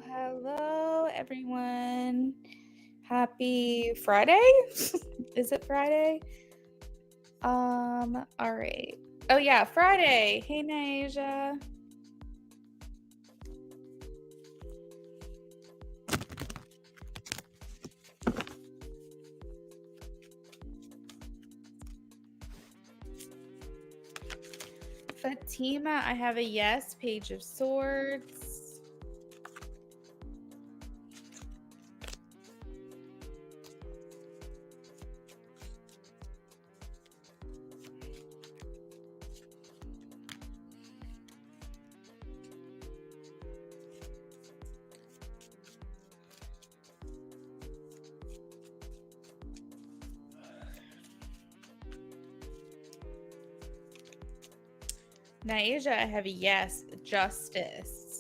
Hello, everyone. Happy Friday? Is it Friday? All right. Oh yeah, Friday. Hey, Nasia. Fatima, I have a yes. Page of Swords. Naija, I have a yes. Justice.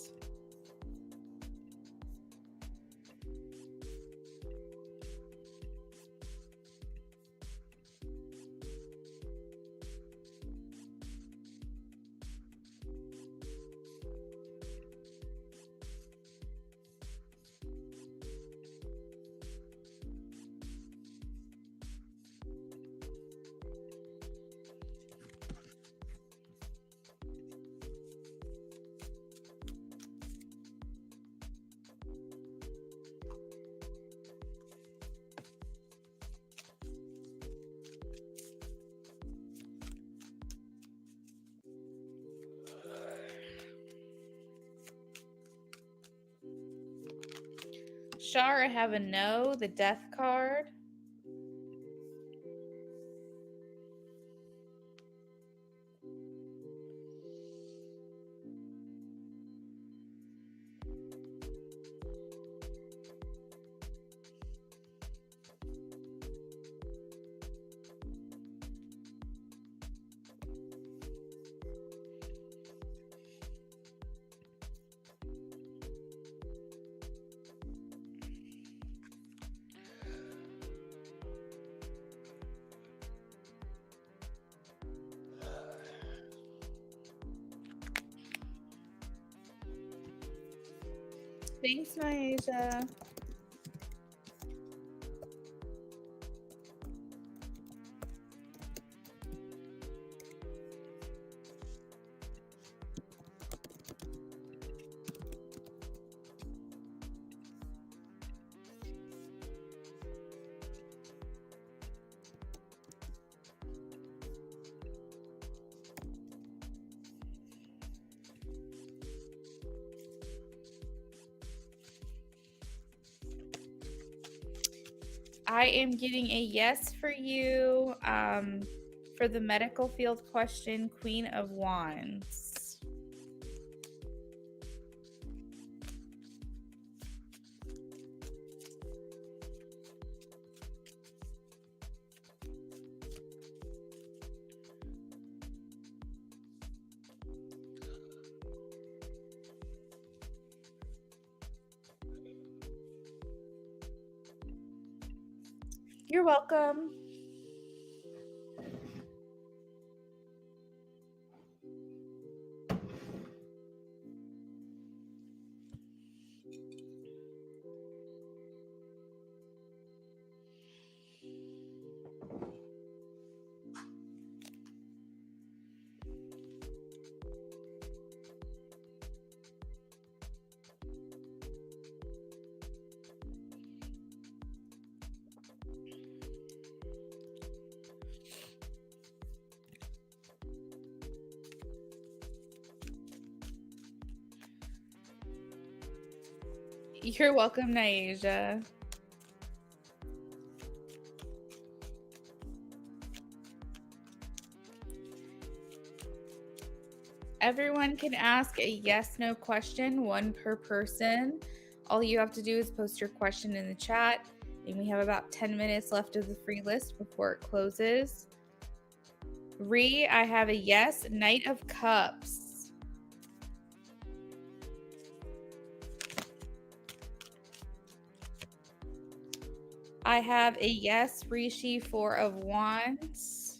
Shar, I have a no. The death card. Thanks, Naija. I am getting a yes for you for the medical field question, Queen of Wands. You're welcome. You're welcome, Naija. Everyone can ask a yes/no question, one per person. All you have to do is post your question in the chat, and we have about 10 minutes left of the free list before it closes. Ree, I have a yes. Knight of Cups. I have a yes. Rishi, Four of Wands.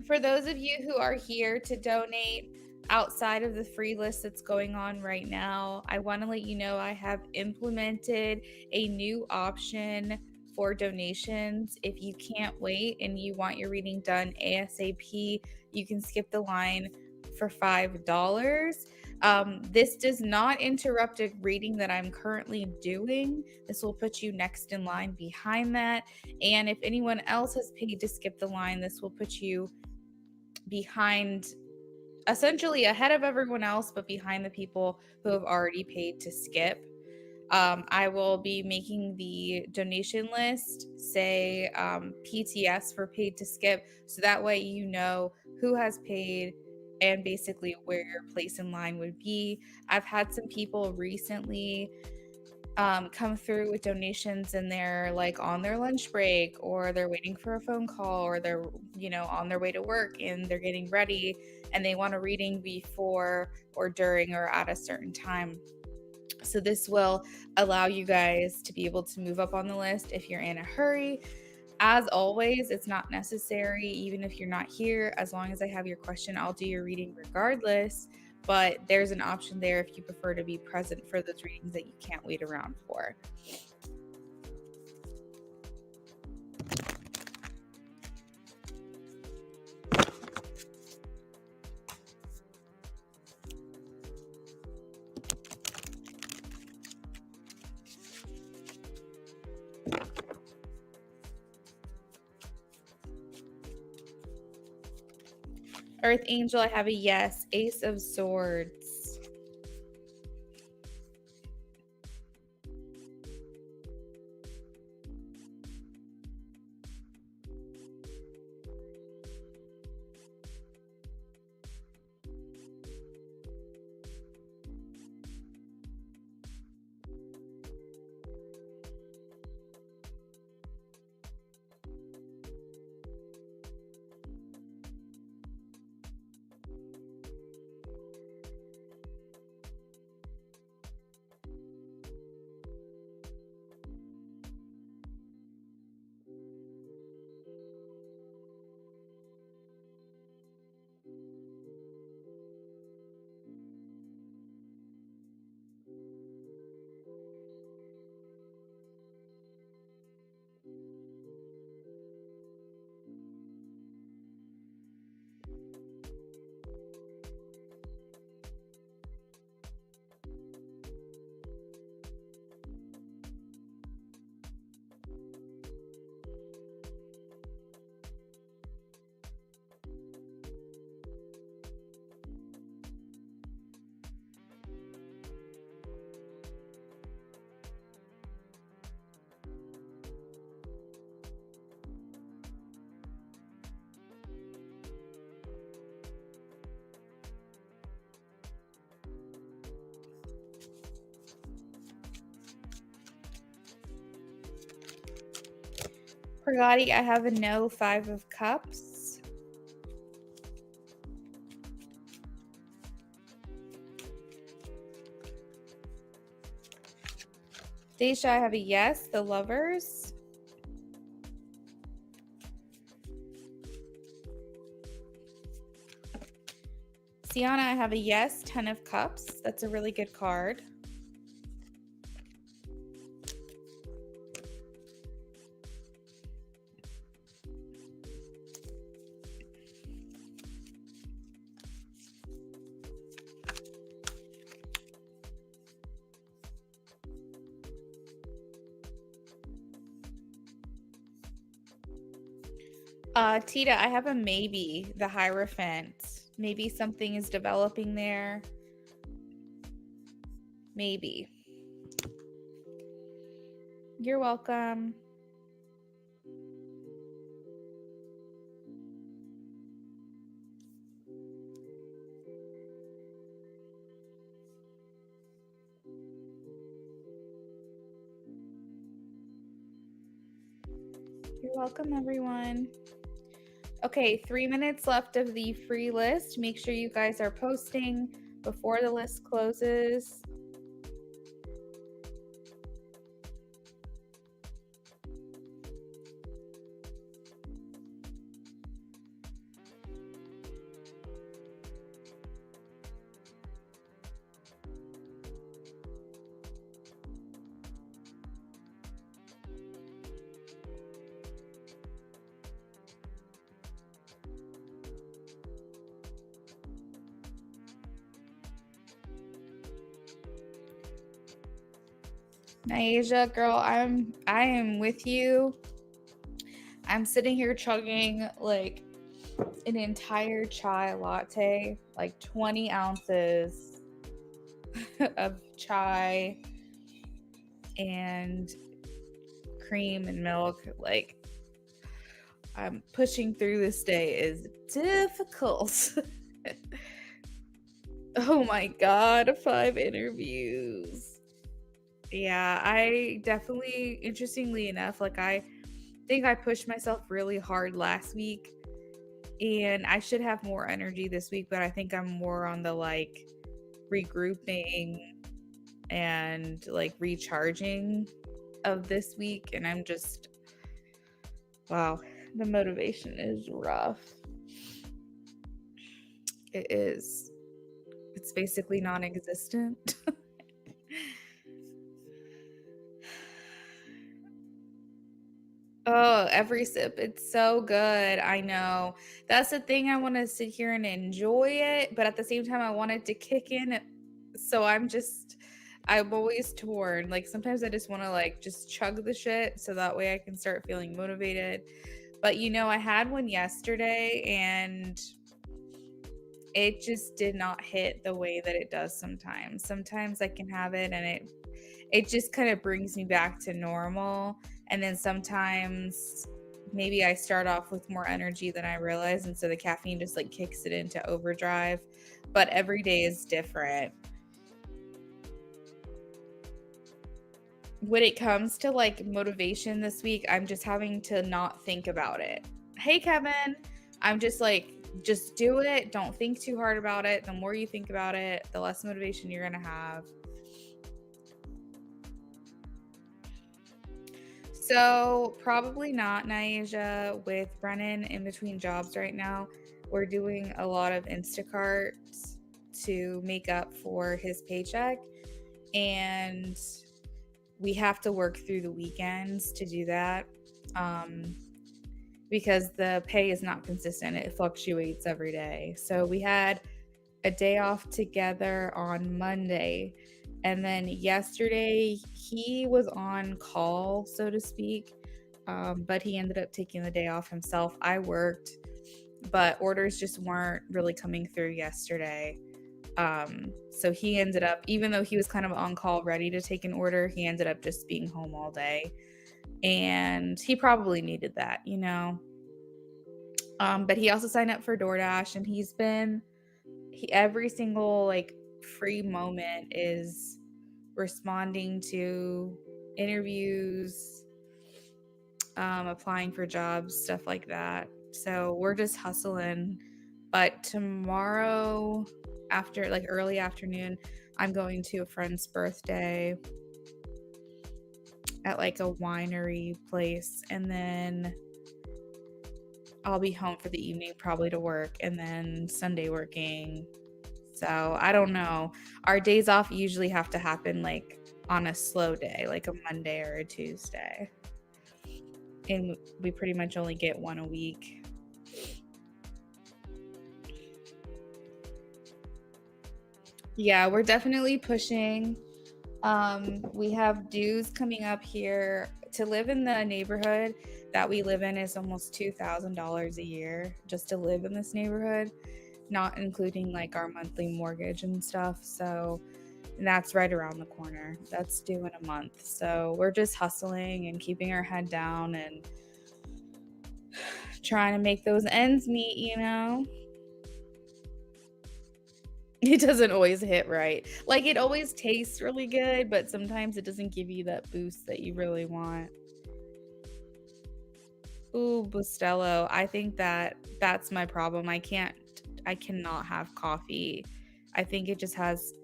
For those of you who are here to donate outside of the free list that's going on right now, I want to let you know I have implemented a new option for donations. If you can't wait and you want your reading done ASAP, you can skip the line for $5. This does not interrupt a reading that I'm currently doing. This will put you next in line behind that. And if anyone else has paid to skip the line, this will put you behind, essentially ahead of everyone else, but behind the people who have already paid to skip. I will be making the donation list say PTS for paid to skip, so that way you know who has paid and basically where your place in line would be. I've had some people recently come through with donations and they're like on their lunch break, or they're waiting for a phone call, or they're on their way to work and they're getting ready and they want a reading before or during or at a certain time. So this will allow you guys to be able to move up on the list if you're in a hurry. As always, it's not necessary, even if you're not here. As long as I have your question, I'll do your reading regardless. But there's an option there if you prefer to be present for those readings that you can't wait around for. Earth Angel, I have a yes. Ace of Swords. Pragati, I have a no. 5 of Cups. Deisha, I have a yes. The Lovers. Sienna, I have a yes. 10 of Cups. That's a really good card. Tita, I have a maybe. The Hierophant. Maybe something is developing there. Maybe. You're welcome. You're welcome, everyone. Okay, 3 minutes left of the free list. Make sure you guys are posting before the list closes. Naisha, girl, I am with you. I'm sitting here chugging like an entire chai latte, like 20 ounces of chai and cream and milk. Like, I'm pushing through this day is difficult. Oh my God, 5 interviews. Yeah, I definitely, interestingly enough, like, I think I pushed myself really hard last week and I should have more energy this week, but I think I'm more on the like regrouping and like recharging of this week. And I'm just, wow, the motivation is rough. It is. It's basically non existent. Oh, every sip. It's so good. I know. That's the thing. I want to sit here and enjoy it, but at the same time, I want it to kick in. So I'm always torn. Like sometimes I just want to like just chug the shit so that way I can start feeling motivated. But I had one yesterday and it just did not hit the way that it does sometimes. Sometimes I can have it and it just kind of brings me back to normal. And then sometimes maybe I start off with more energy than I realize. And so the caffeine just like kicks it into overdrive. But every day is different. When it comes to like motivation this week, I'm just having to not think about it. Hey, Kevin, I'm just like, just do it. Don't think too hard about it. The more you think about it, the less motivation you're going to have. So probably not, Naija. With Brennan in between jobs right now, we're doing a lot of Instacart to make up for his paycheck. And we have to work through the weekends to do that. Because the pay is not consistent. It fluctuates every day. So we had a day off together on Monday. And then yesterday, he was on call, so to speak, but he ended up taking the day off himself. I worked, but orders just weren't really coming through yesterday. So he ended up, even though he was kind of on call ready to take an order, he ended up just being home all day. And he probably needed that. But he also signed up for DoorDash and every single like free moment is responding to interviews, applying for jobs, stuff like that. So we're just hustling. But tomorrow, after like early afternoon, I'm going to a friend's birthday at like a winery place. And then I'll be home for the evening, probably to work, and then Sunday working. So I don't know. Our days off usually have to happen like on a slow day, like a Monday or a Tuesday. And we pretty much only get one a week. Yeah, we're definitely pushing. We have dues coming up here. To live in the neighborhood that we live in is almost $2,000 a year just to live in this neighborhood, not including like our monthly mortgage and stuff. So that's right around the corner. That's due in a month. So we're just hustling and keeping our head down and trying to make those ends meet. It doesn't always hit right. Like it always tastes really good, but sometimes it doesn't give you that boost that you really want. Ooh, Bustelo. I think that's my problem. I cannot have coffee. I think it just has,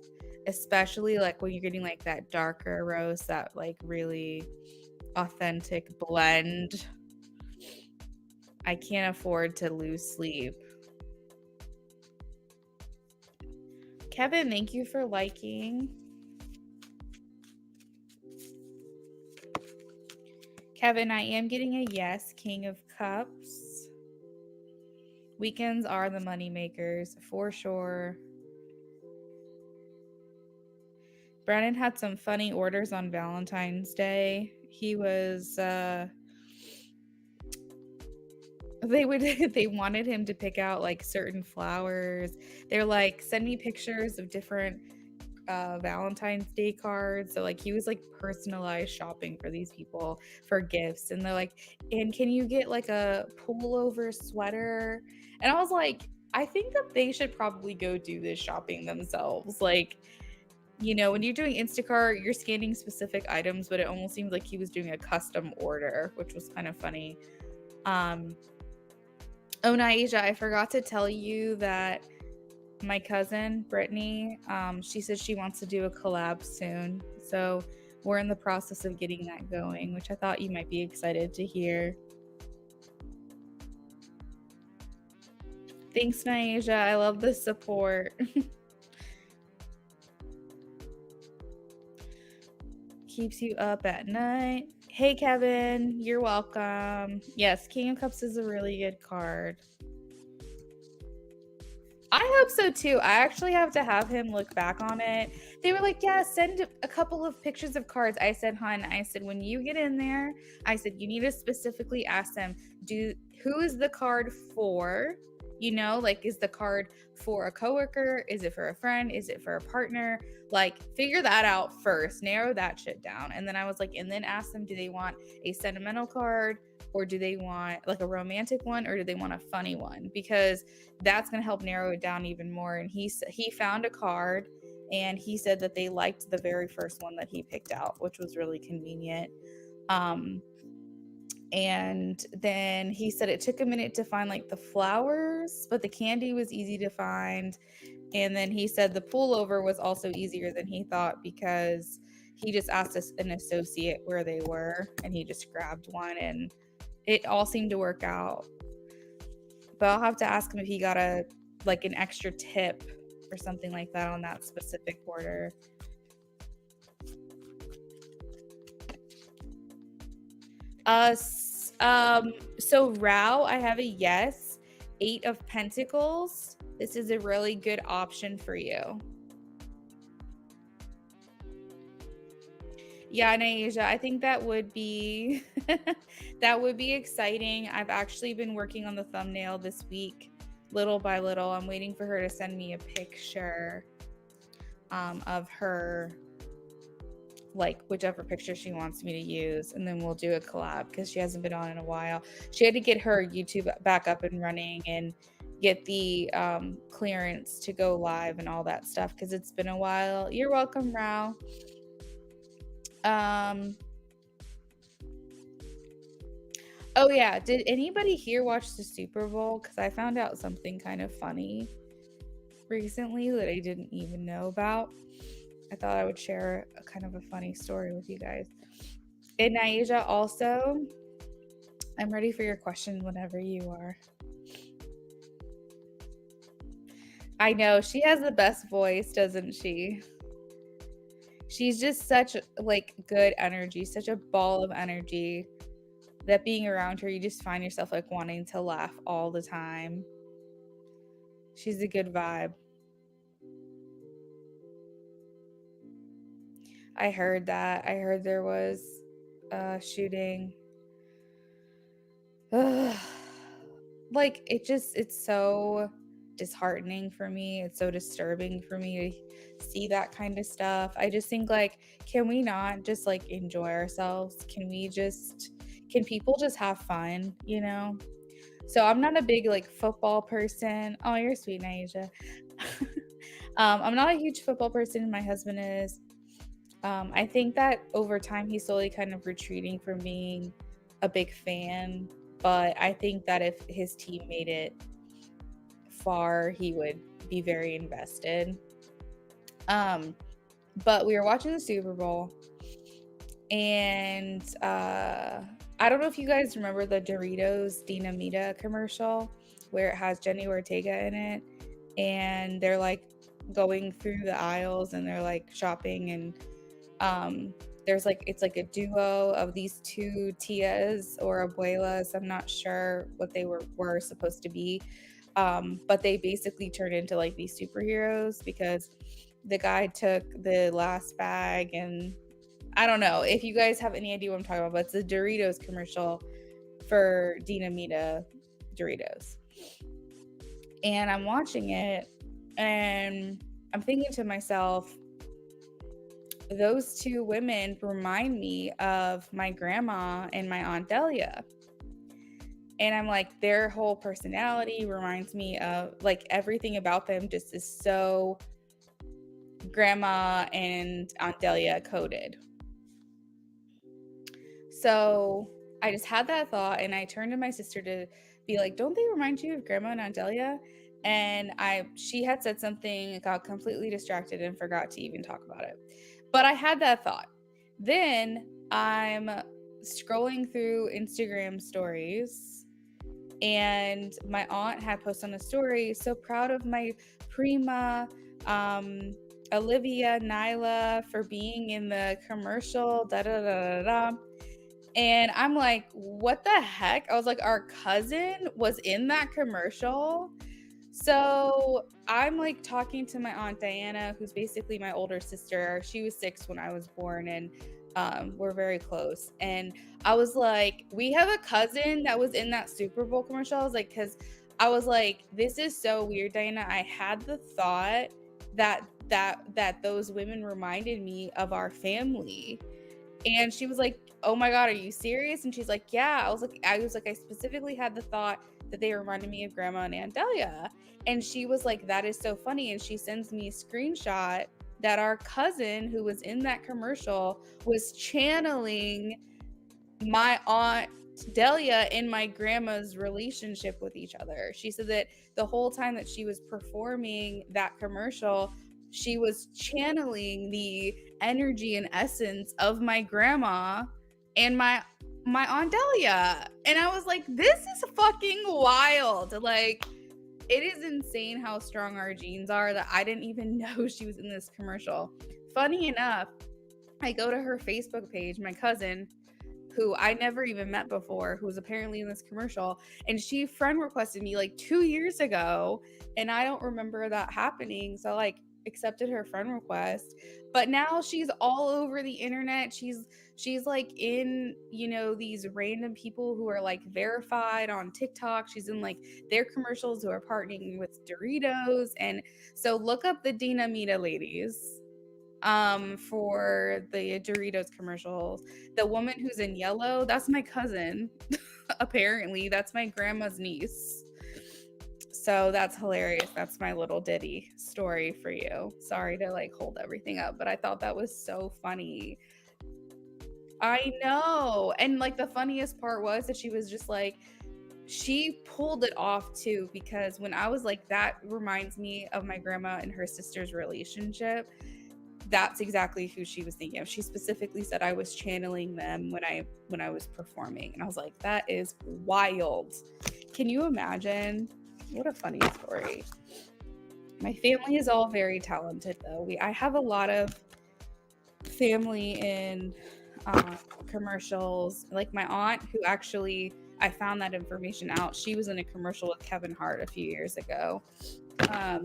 especially like when you're getting like that darker roast, that like really authentic blend. I can't afford to lose sleep. Kevin, thank you for liking. Kevin, I am getting a yes, King of Cups. Weekends are the money makers for sure. Brennan had some funny orders on Valentine's Day. He was they would they wanted him to pick out like certain flowers. They're like, send me pictures of different Valentine's Day cards. So like he was like personalized shopping for these people for gifts. And they're like, and can you get like a pullover sweater? And I was like, I think that they should probably go do this shopping themselves. Like, you know, when you're doing Instacart, you're scanning specific items, but it almost seemed like he was doing a custom order, which was kind of funny. Oh, Naisha, I forgot to tell you that my cousin Brittany, she said she wants to do a collab soon. So we're in the process of getting that going, which I thought you might be excited to hear. Thanks, Naisha. I love the support. Keeps you up at night. Hey, Kevin, you're welcome. Yes, King of Cups is a really good card. I hope so too. I actually have to have him look back on it. They were like, yeah, send a couple of pictures of cards. I said, hun, I said, when you get in there, I said, you need to specifically ask them, who is the card for? You know, like, is the card for a coworker? Is it for a friend? Is it for a partner? Like, figure that out first, narrow that shit down. And then I was like, and then ask them, do they want a sentimental card? Or do they want like a romantic one, or do they want a funny one? Because that's going to help narrow it down even more. And he found a card, and he said that they liked the very first one that he picked out, which was really convenient. And then he said it took a minute to find like the flowers, but the candy was easy to find. And then he said the pullover was also easier than he thought, because he just asked us an associate where they were, and he just grabbed one, and it all seemed to work out. But I'll have to ask him if he got an extra tip or something like that on that specific order. So Rao, I have a yes. 8 of Pentacles. This is a really good option for you. Yeah, Naisha, I think that would be that would be exciting. I've actually been working on the thumbnail this week, little by little. I'm waiting for her to send me a picture of her, like whichever picture she wants me to use, and then we'll do a collab, because she hasn't been on in a while. She had to get her YouTube back up and running and get the clearance to go live and all that stuff, because it's been a while. You're welcome, Rao. Oh yeah, did anybody here watch the Super Bowl? Because I found out something kind of funny recently that I didn't even know about. I thought I would share a kind of a funny story with you guys. And Naisha, also, I'm ready for your question whenever you are. I know, she has the best voice, doesn't she? She's just such like good energy, such a ball of energy, that being around her, you just find yourself like wanting to laugh all the time. She's a good vibe. I heard that. I heard there was a shooting. Ugh. Like, it's so disheartening for me. It's so disturbing for me to see that kind of stuff. I just think, like, can we not just like enjoy ourselves? Can people just have fun, you know? So I'm not a big like football person. Oh, you're sweet, Naisha. I'm not a huge football person. My husband is. I think that over time he's slowly kind of retreating from being a big fan. But I think that if his team made it far, he would be very invested. But we were watching the Super Bowl, and I don't know if you guys remember the Doritos Dinamita commercial where it has Jenny Ortega in it, and they're like going through the aisles and they're like shopping, and there's like, it's like a duo of these two tias or abuelas. I'm not sure what they were supposed to be, but they basically turn into like these superheroes, because the guy took the last bag, and I don't know if you guys have any idea what I'm talking about, but it's a Doritos commercial for Dinamita Doritos. And I'm watching it and I'm thinking to myself, those two women remind me of my grandma and my Aunt Delia. And I'm like, their whole personality reminds me of, like, everything about them just is so grandma and Aunt Delia coded. So I just had that thought, and I turned to my sister to be like, don't they remind you of grandma and Aunt Delia? And she had said something, got completely distracted and forgot to even talk about it. But I had that thought. Then I'm scrolling through Instagram stories, and my aunt had posted on a story, so proud of my prima, Olivia Nyla, for being in the commercial, da da da da da. And I'm like, what the heck? I was like, our cousin was in that commercial. So I'm like talking to my Aunt Diana, who's basically my older sister. She was 6 when I was born, and we're very close. And I was like, we have a cousin that was in that Super Bowl commercial. I was like, because I was like, this is so weird, Diana. I had the thought that those women reminded me of our family. And she was like, oh my God, are you serious? And she's like, yeah. I was like, I specifically had the thought that they reminded me of grandma and Aunt Delia. And she was like, that is so funny. And she sends me a screenshot that our cousin who was in that commercial was channeling my Aunt Delia and my grandma's relationship with each other. She said that the whole time that she was performing that commercial, she was channeling the energy and essence of my grandma and my Aunt Delia. And I was like, this is fucking wild. Like, it is insane how strong our genes are that I didn't even know she was in this commercial. Funny enough, I go to her Facebook page, my cousin, who I never even met before, who was apparently in this commercial, and she friend requested me like 2 years ago, and I don't remember that happening. So like accepted her friend request, but now she's all over the internet. She's like in, you know, these random people who are like verified on TikTok. She's in like their commercials who are partnering with Doritos. And so look up the Dinamita ladies for the Doritos commercials. The woman who's in yellow, that's my cousin. Apparently, that's my grandma's niece. So that's hilarious. That's my little ditty story for you. Sorry to like hold everything up, but I thought that was so funny. I know. And like the funniest part was that she was just like, she pulled it off too, because when I was like, that reminds me of my grandma and her sister's relationship, that's exactly who she was thinking of. She specifically said I was channeling them when I was performing, and I was like, that is wild. Can you imagine? What a funny story. My family is all very talented though. I have a lot of family in commercials. Like my aunt, who actually, I found that information out, she was in a commercial with Kevin Hart a few years ago. I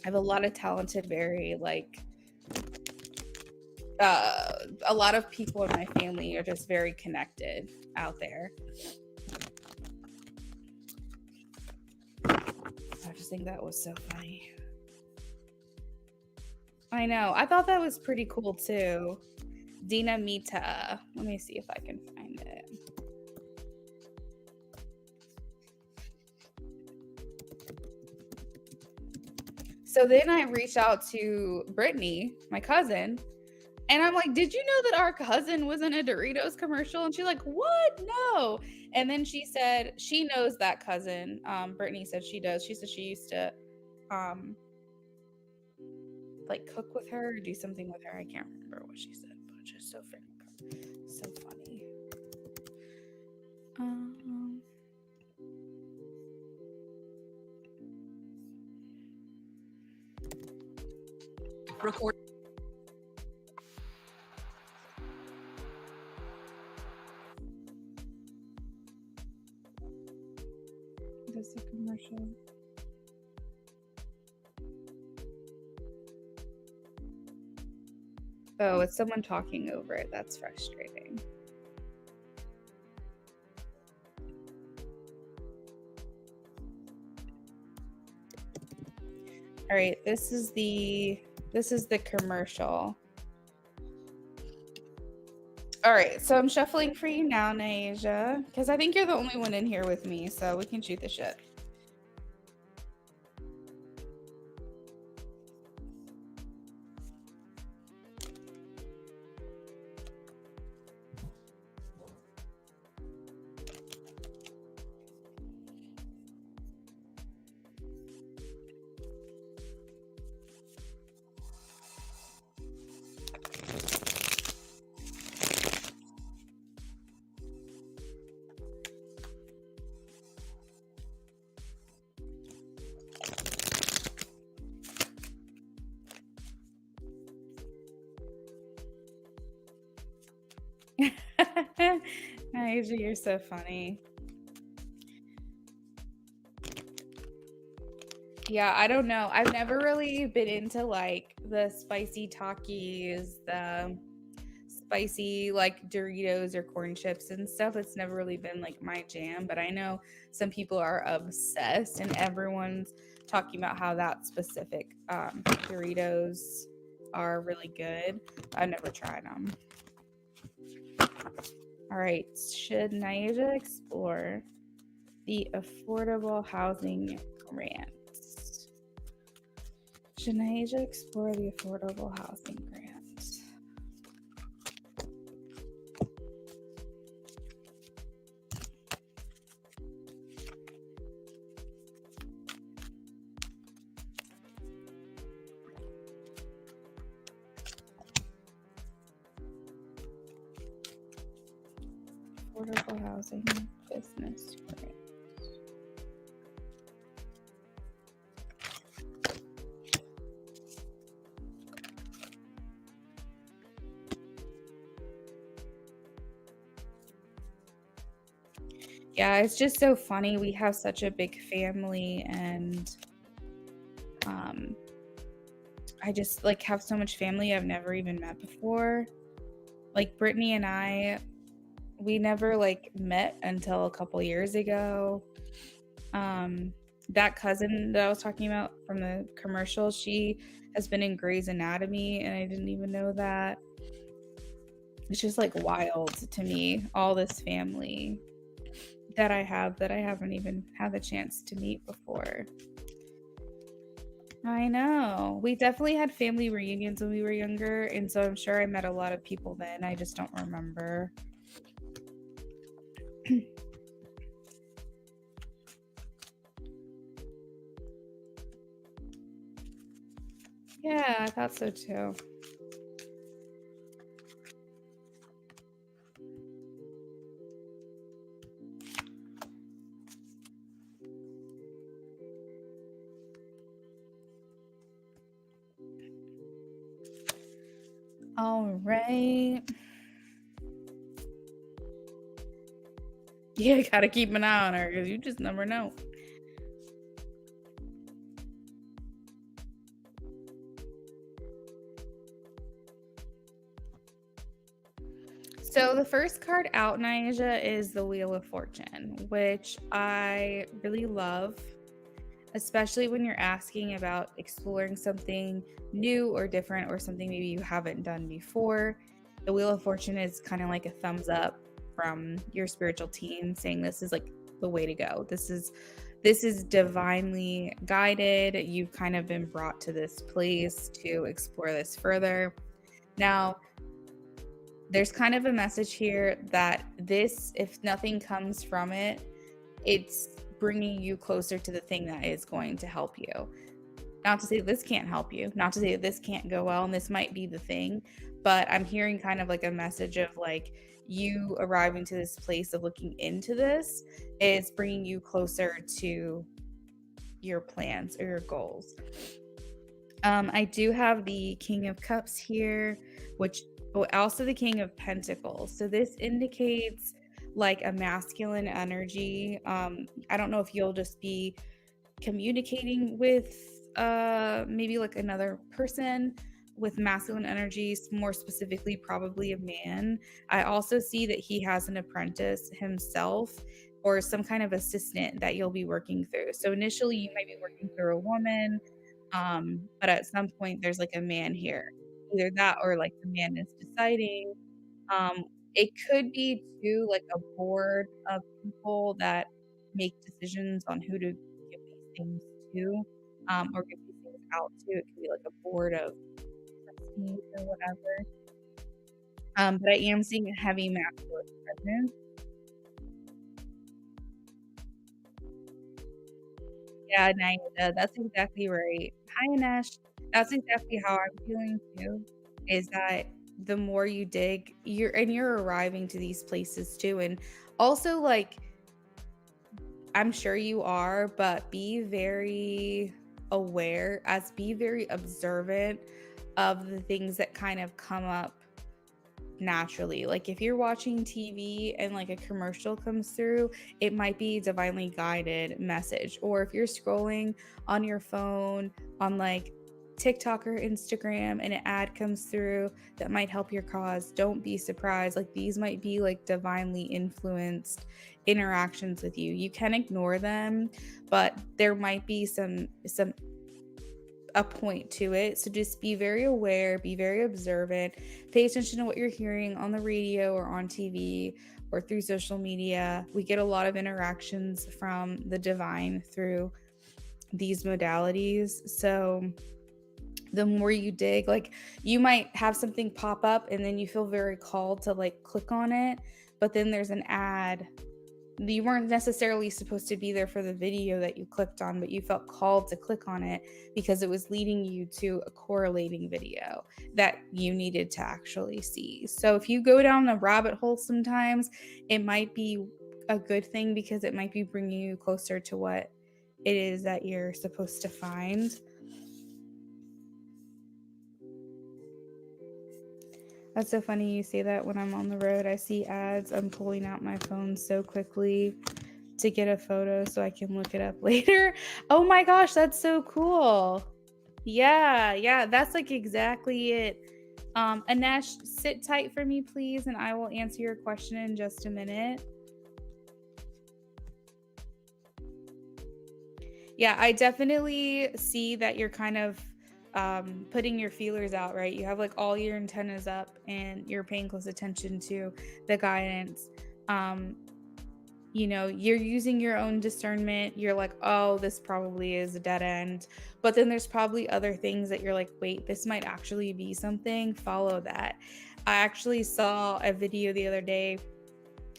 have a lot of talented, very like a lot of people in my family are just very connected out there. I just think that was so funny. I know. I thought that was pretty cool too. Dinamita. Let me see if I can find it. So then I reached out to Brittany, my cousin, and I'm like, did you know that our cousin was in a Doritos commercial? And she's like, what? No. And then she said she knows that cousin. Brittany said she does. She said she used to like cook with her or do something with her. I can't remember what she said, but just so funny. Record. That's a commercial. Oh, it's someone talking over it. That's frustrating. All right, this is the commercial. All right, so I'm shuffling for you now, Naija, because I think you're the only one in here with me, so we can shoot the shit. Naija, you're so funny. Yeah, I don't know. I've never really been into like the spicy Takis, the spicy like Doritos or corn chips and stuff. It's never really been like my jam, but I know some people are obsessed and everyone's talking about how that specific Doritos are really good. I've never tried them. All right, should Naija explore the affordable housing grants? Should Naija explore the affordable housing grants? Affordable housing business grant. Yeah, it's just so funny. We have such a big family, and I just like have so much family I've never even met before. Like Brittany and I, we never like met until a couple years ago. That cousin that I was talking about from the commercial, she has been in Grey's Anatomy, and I didn't even know that. It's just like wild to me, all this family that I have that I haven't even had the chance to meet before. I know. We definitely had family reunions when we were younger, and so I'm sure I met a lot of people then. I just don't remember. Yeah, I thought so too. All right. Yeah, gotta keep an eye on her because you just never know. So the first card out, Nyjah, is the Wheel of Fortune, which I really love, especially when you're asking about exploring something new or different or something maybe you haven't done before. The Wheel of Fortune is kind of like a thumbs up from your spiritual team saying this is like the way to go. This is divinely guided. You've kind of been brought to this place to explore this further. Now, there's kind of a message here that this, if nothing comes from it, it's bringing you closer to the thing that is going to help you. Not to say this can't help you, not to say that this can't go well and this might be the thing, but I'm hearing kind of like a message of like you arriving to this place of looking into this is bringing you closer to your plans or your goals. I do have the King of Cups here, which also the King of Pentacles. So this indicates like a masculine energy. I don't know if you'll just be communicating with maybe like another person with masculine energies, more specifically, probably a man. I also see that he has an apprentice himself or some kind of assistant that you'll be working through. So initially, you might be working through a woman, but at some point, there's like a man here. Either that or like the man is deciding. Um, it could be too like a board of people that make decisions on who to give these things to, or give these things out to. It could be like a board of trustees or whatever. But I am seeing a heavy masculine presence. Yeah, Naida, that's exactly right. Hi, Anesh. That's exactly how I'm feeling too, is that the more you dig, you're arriving to these places too. And also like I'm sure you are, but be very aware, as be very observant of the things that kind of come up naturally. Like if you're watching TV and like a commercial comes through, it might be divinely guided message. Or if you're scrolling on your phone on like TikTok or Instagram and an ad comes through that might help your cause, don't be surprised. Like these might be like divinely influenced interactions with you. You can ignore them, but there might be some a point to it. So just be very aware, be very observant, pay attention to what you're hearing on the radio or on TV or through social media. We get a lot of interactions from the divine through these modalities. So the more you dig, like you might have something pop up and then you feel very called to like click on it, but then there's an ad. You weren't necessarily supposed to be there for the video that you clicked on, but you felt called to click on it because it was leading you to a correlating video that you needed to actually see. So if you go down a rabbit hole sometimes, it might be a good thing because it might be bringing you closer to what it is that you're supposed to find. That's so funny you say that. When I'm on the road, I see ads. I'm pulling out my phone so quickly to get a photo so I can look it up later. Oh my gosh, that's so cool. Yeah, that's like exactly it. Anesh, sit tight for me, please, and I will answer your question in just a minute. Yeah, I definitely see that you're kind of putting your feelers out, right? You have like all your antennas up and you're paying close attention to the guidance. Um, you're using your own discernment. You're like, oh, this probably is a dead end. But then there's probably other things that you're like, wait, this might actually be something. Follow that. I actually saw a video the other day.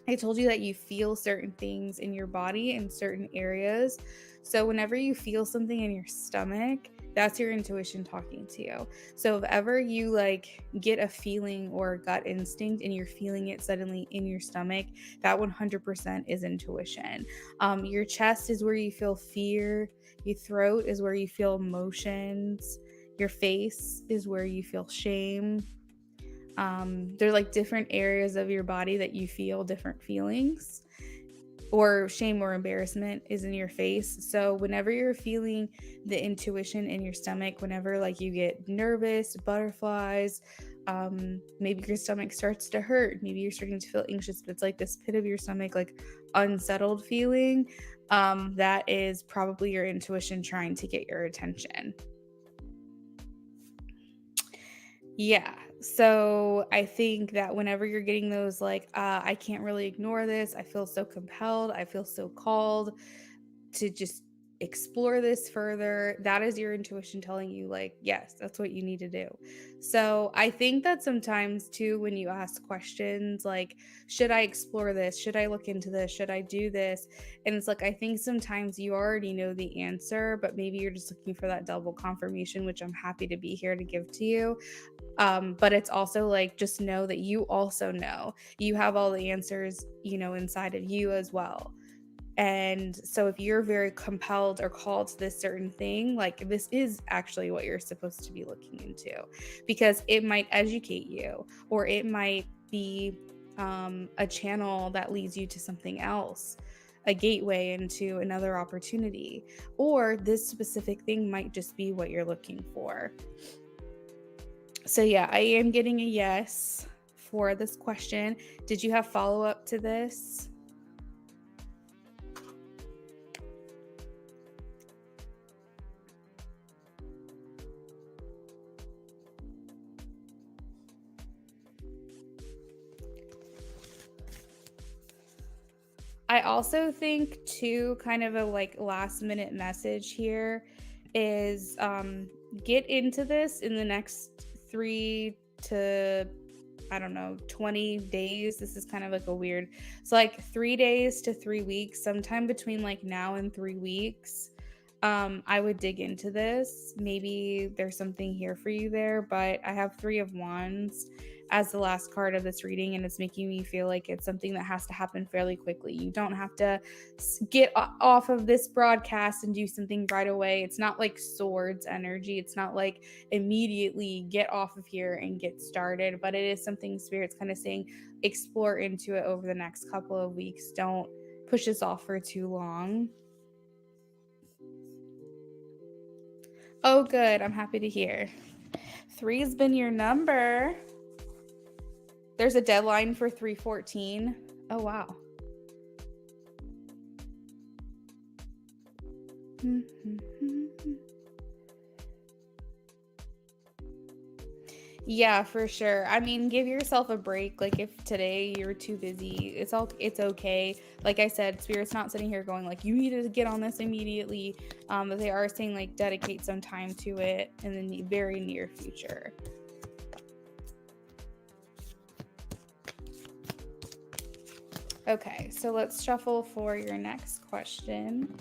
I told you that you feel certain things in your body in certain areas. So whenever you feel something in your stomach, that's your intuition talking to you. So if ever you like get a feeling or a gut instinct and you're feeling it suddenly in your stomach, that 100% is intuition. Your chest is where you feel fear. Your throat is where you feel emotions. Your face is where you feel shame. They're like different areas of your body that you feel different feelings, or shame or embarrassment is in your face. So whenever you're feeling the intuition in your stomach, whenever like you get nervous, butterflies, maybe your stomach starts to hurt, maybe you're starting to feel anxious, but it's like this pit of your stomach, like unsettled feeling, that is probably your intuition trying to get your attention. Yeah. So I think that whenever you're getting those, like, I can't really ignore this, I feel so compelled, I feel so called to just explore this further, that is your intuition telling you, like, yes, that's what you need to do. So I think that sometimes, too, when you ask questions like, should I explore this? Should I look into this? Should I do this? And it's like, I think sometimes you already know the answer, but maybe you're just looking for that double confirmation, which I'm happy to be here to give to you. But it's also like, just know that you also know you have all the answers, inside of you as well. And so if you're very compelled or called to this certain thing, like this is actually what you're supposed to be looking into, because it might educate you, or it might be a channel that leads you to something else, a gateway into another opportunity, or this specific thing might just be what you're looking for. So yeah, I am getting a yes for this question. Did you have follow-up to this? I also think too, kind of a like last minute message here is get into this in the next 3 to, I don't know, 20 days. This is kind of like a weird, so like 3 days to 3 weeks, sometime between like now and 3 weeks. I would dig into this. Maybe there's something here for you there, but I have Three of Wands as the last card of this reading, and it's making me feel like it's something that has to happen fairly quickly. You don't have to get off of this broadcast and do something right away. It's not like swords energy. It's not like immediately get off of here and get started, but it is something Spirit's kind of saying explore into it over the next couple of weeks. Don't push this off for too long. Oh, good. I'm happy to hear. 3's been your number. There's a deadline for 314. Oh, wow. Yeah, for sure. I mean, give yourself a break. Like if today you're too busy, it's okay. Like I said, Spirit's not sitting here going like you need to get on this immediately. But they are saying like dedicate some time to it in the very near future. Okay, so let's shuffle for your next question.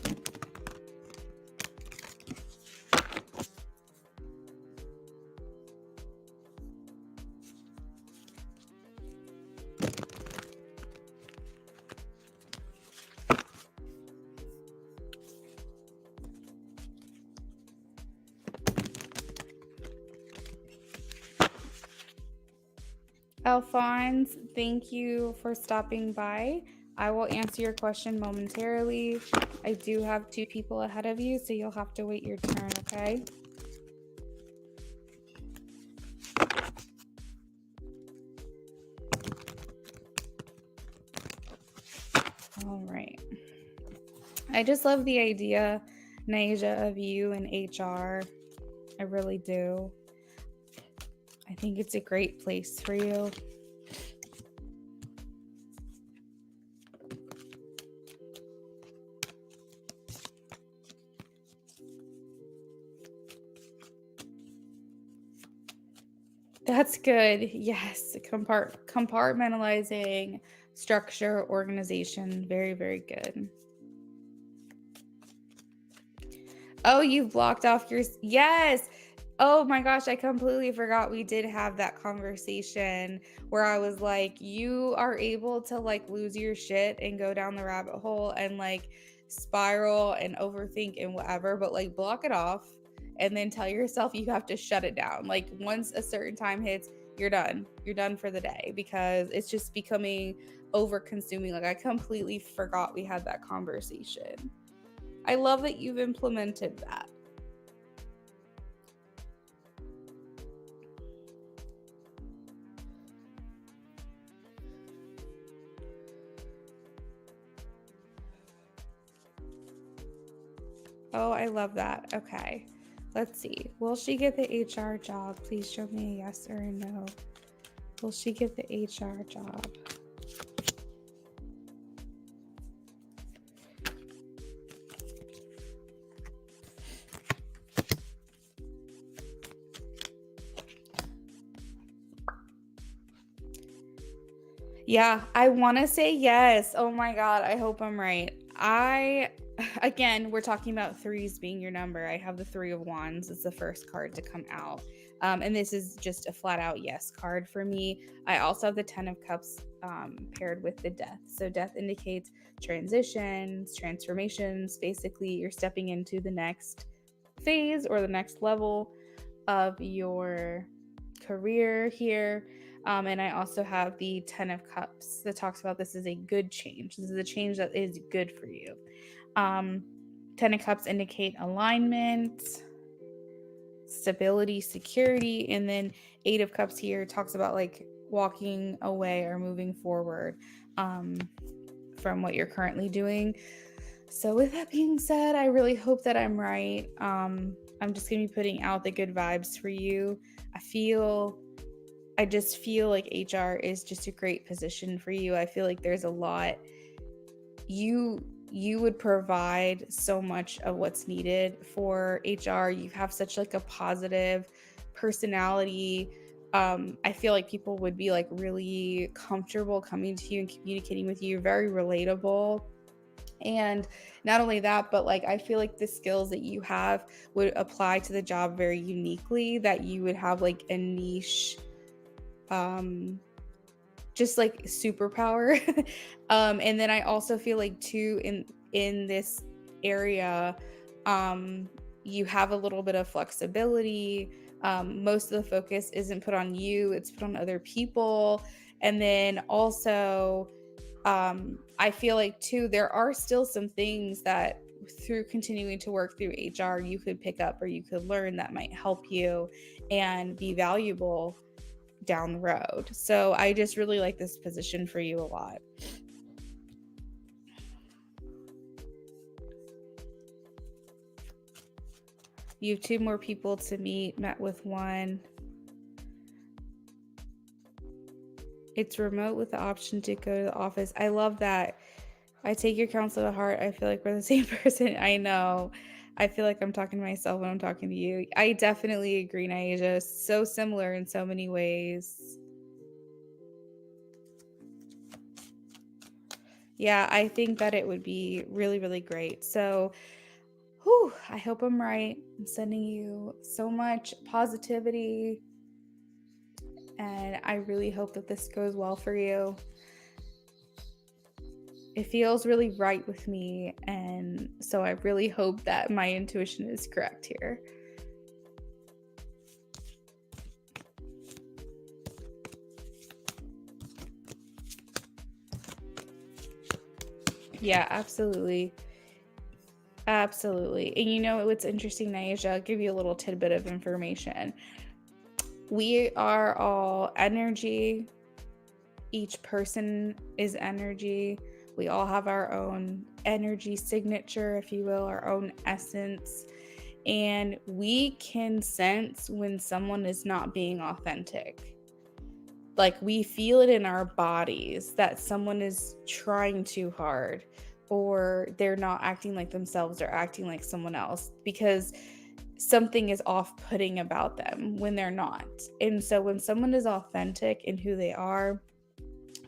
Alphonse, thank you for stopping by. I will answer your question momentarily. I do have 2 people ahead of you, so you'll have to wait your turn, okay? All right. I just love the idea, Naija, of you in HR. I really do. I think it's a great place for you. That's good. Yes. Compartmentalizing, structure, organization. Very, very good. Oh, you've blocked off your. Yes. Oh my gosh, I completely forgot we did have that conversation where I was like, you are able to like lose your shit and go down the rabbit hole and like spiral and overthink and whatever, but like block it off and then tell yourself you have to shut it down. Like once a certain time hits, you're done. You're done for the day because it's just becoming over consuming. Like I completely forgot we had that conversation. I love that you've implemented that. Oh, I love that. Okay. Let's see. Will she get the HR job? Please show me a yes or a no. Will she get the HR job? Yeah, I want to say yes. Oh my God, I hope I'm right. Again, we're talking about 3s being your number. I have the 3 of Wands. It's the first card to come out. And this is just a flat out yes card for me. I also have the 10 of Cups paired with the Death. So Death indicates transitions, transformations. Basically, you're stepping into the next phase or the next level of your career here. And I also have the 10 of Cups that talks about this is a good change. This is a change that is good for you. 10 of Cups indicate alignment. stability, security. And then Eight of Cups here talks about like walking away or moving forward from what you're currently doing. So with that being said, I really hope that I'm right. I'm just gonna be putting out the good vibes for you. I just feel like HR is just a great position for you. I feel like there's a lot you would provide so much of what's needed for HR. You have such like a positive personality. I feel like people would be like really comfortable coming to you and communicating with you. You're very relatable. And not only that, but like I feel like the skills that you have would apply to the job very uniquely, that you would have like a niche just like superpower. And then I also feel like too in this area, you have a little bit of flexibility. Most of the focus isn't put on you, it's put on other people. And then also I feel like too there are still some things that through continuing to work through HR you could pick up or you could learn that might help you and be valuable down the road. So I just really like this position for you a lot. You have 2 more people to meet, met with 1. It's remote with the option to go to the office. I love that. I take your counsel to heart. I feel like we're the same person. I know. I feel like I'm talking to myself when I'm talking to you. I definitely agree, Naija. So similar in so many ways. Yeah, I think that it would be really, really great. So, I hope I'm right. I'm sending you so much positivity, and I really hope that this goes well for you. It feels really right with me, and so I really hope that my intuition is correct here. Yeah, absolutely. Absolutely. And you know what's interesting, Naija? I'll give you a little tidbit of information. We are all energy. Each person is energy. We all have our own energy signature, if you will, our own essence. And we can sense when someone is not being authentic. Like we feel it in our bodies that someone is trying too hard or they're not acting like themselves or acting like someone else because something is off-putting about them when they're not. And so when someone is authentic in who they are,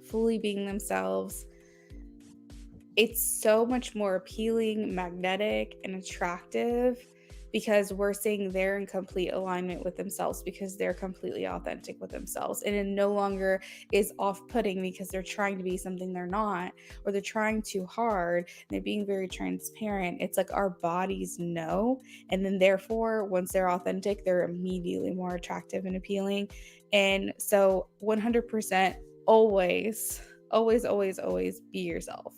fully being themselves, it's so much more appealing, magnetic, and attractive because we're saying they're in complete alignment with themselves because they're completely authentic with themselves. And it no longer is off-putting because they're trying to be something they're not, or they're trying too hard and they're being very transparent. It's like our bodies know. And then therefore, once they're authentic, they're immediately more attractive and appealing. And so 100% always, always, always, always be yourself,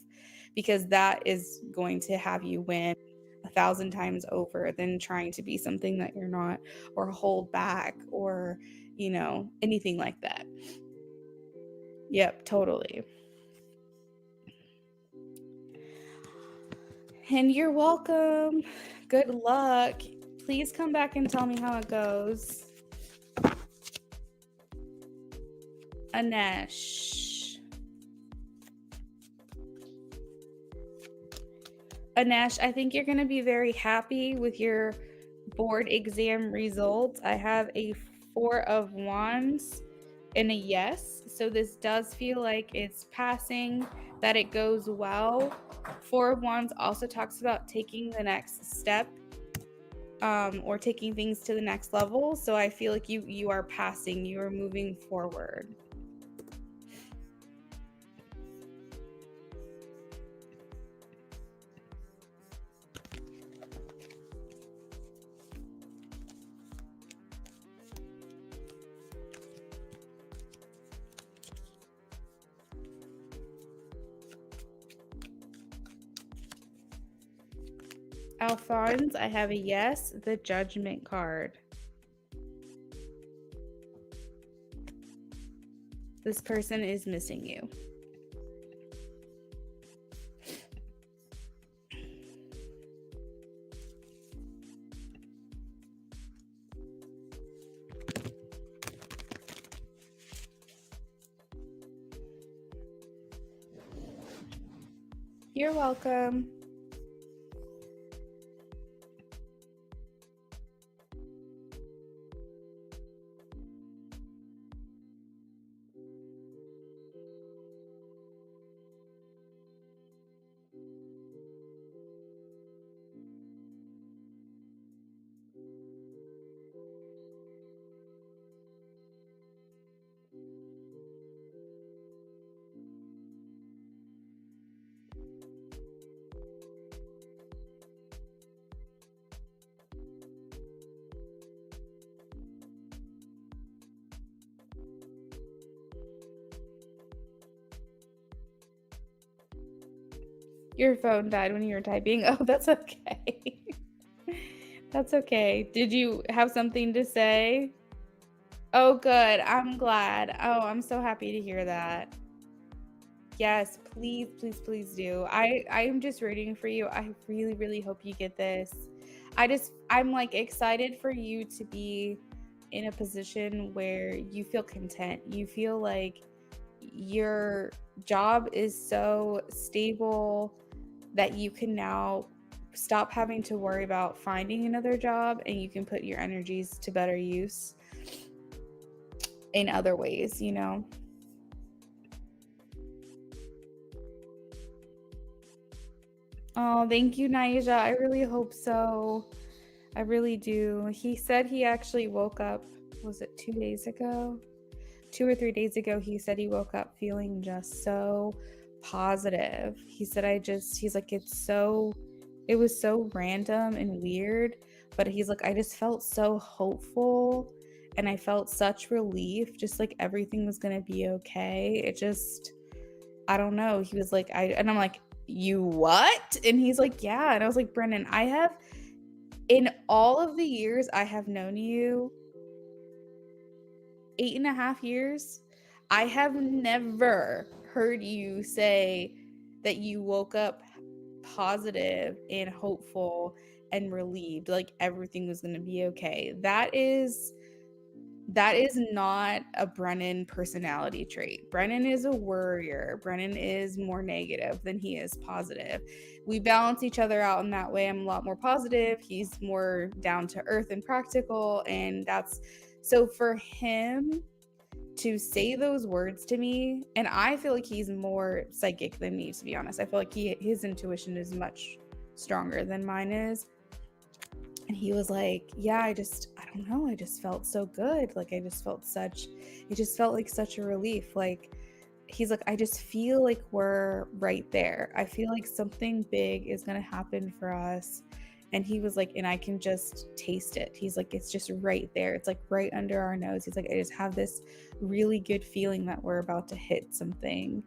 because that is going to have you win 1,000 times over than trying to be something that you're not or hold back or, anything like that. Yep, totally. And you're welcome. Good luck. Please come back and tell me how it goes. Anesh. Anesh, I think you're going to be very happy with your board exam results. I have a 4 of Wands and a yes. So this does feel like it's passing, that it goes well. 4 of Wands also talks about taking the next step, or taking things to the next level. So I feel like you are passing, you are moving forward. Alphonse, I have a yes, the Judgment card. This person is missing you. You're welcome. Your phone died when you were typing. Oh, that's okay. That's okay. Did you have something to say? Oh, good. I'm glad. Oh, I'm so happy to hear that. Yes, please, please, please do. I am just rooting for you. I really, really hope you get this. I'm like excited for you to be in a position where you feel content. You feel like your job is so stable that you can now stop having to worry about finding another job, and you can put your energies to better use in other ways, you know? Oh, thank you, Naija. I really hope so. I really do. He said he actually woke up, was it 2 days ago? 2 or 3 days ago, he said he woke up feeling just so positive. He said, he's like, it was so random and weird, but he's like, I just felt so hopeful and I felt such relief, just like everything was going to be okay. I don't know. He was like, and I'm like, you what? And he's like, yeah. And I was like, Brennan, in all of the years I have known you, 8.5 years, I have never heard you say that you woke up positive and hopeful and relieved, like everything was going to be okay. That is not a Brennan personality trait. Brennan is a worrier. Brennan is more negative than he is positive. We balance each other out in that way. I'm a lot more positive. He's more down to earth and practical. And that's so for him to say those words to me, and I feel like he's more psychic than me, to be honest. I feel like his intuition is much stronger than mine is. And he was like, yeah, I don't know, I just felt so good. Like it just felt like such a relief. Like he's like, I just feel like we're right there. I feel like something big is going to happen for us. And he was like, and I can just taste it. He's like, it's just right there. It's like right under our nose. He's like, I just have this really good feeling that we're about to hit something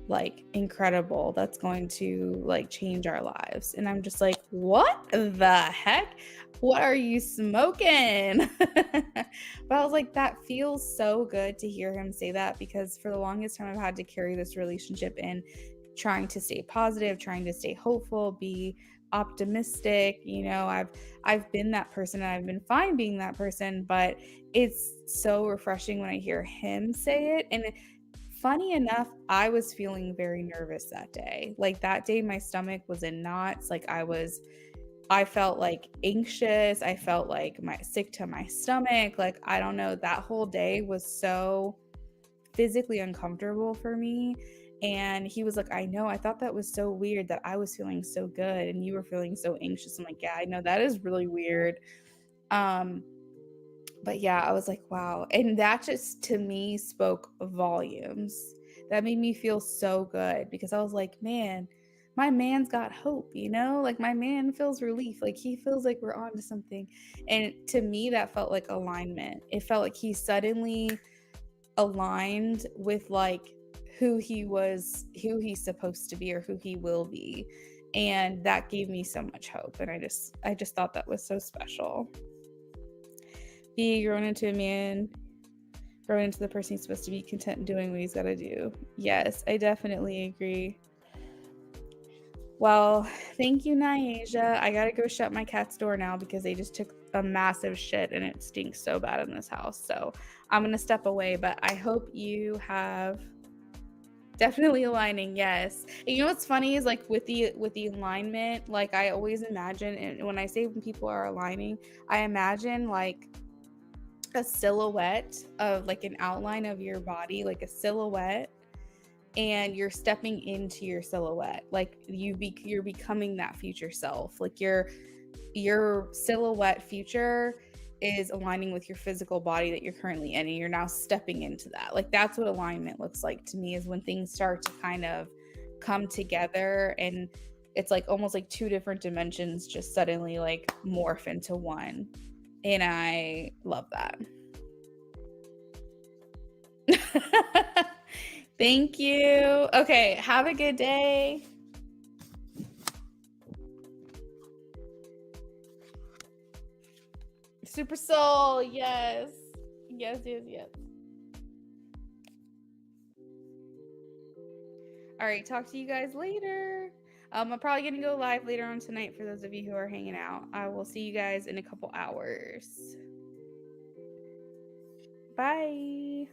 like incredible that's going to like change our lives. And I'm just like, what the heck? What are you smoking? But I was like, that feels so good to hear him say that, because for the longest time I've had to carry this relationship in trying to stay positive, trying to stay hopeful, be optimistic. You know, I've been that person and I've been fine being that person, but it's so refreshing when I hear him say it. And funny enough, I was feeling very nervous that day. Like that day, my stomach was in knots. Like I felt like anxious. I felt like sick to my stomach. Like, I don't know, that whole day was so physically uncomfortable for me. And he was like, I know, I thought that was so weird that I was feeling so good and you were feeling so anxious. I'm like, yeah, I know, that is really weird. But yeah, I was like, wow. And that just to me spoke volumes. That made me feel so good, because I was like, man, my man's got hope, you know? Like my man feels relief. Like he feels like we're on to something. And to me, that felt like alignment. It felt like he suddenly aligned with like who he's supposed to be, or who he will be. And that gave me so much hope. And I just thought that was so special. Be grown into a man. Growing into the person he's supposed to be, content doing what he's got to do. Yes, I definitely agree. Well, thank you, Nyasia. I gotta go shut my cat's door now because they just took a massive shit and it stinks so bad in this house. So I'm gonna step away, but I hope you have definitely aligning. Yes. And you know what's funny is like with the alignment, like I always imagine, and when I say when people are aligning, I imagine like a silhouette of like an outline of your body, like a silhouette, and you're stepping into your silhouette, like you're becoming that future self, like your silhouette future is aligning with your physical body that you're currently in, and you're now stepping into that. Like that's what alignment looks like to me, is when things start to kind of come together, and it's like almost like two different dimensions just suddenly like morph into one, and I love that. Thank you. Okay, have a good day. Super Soul, yes. Yes, yes, yes. All right, talk to you guys later. I'm probably going to go live later on tonight for those of you who are hanging out. I will see you guys in a couple hours. Bye.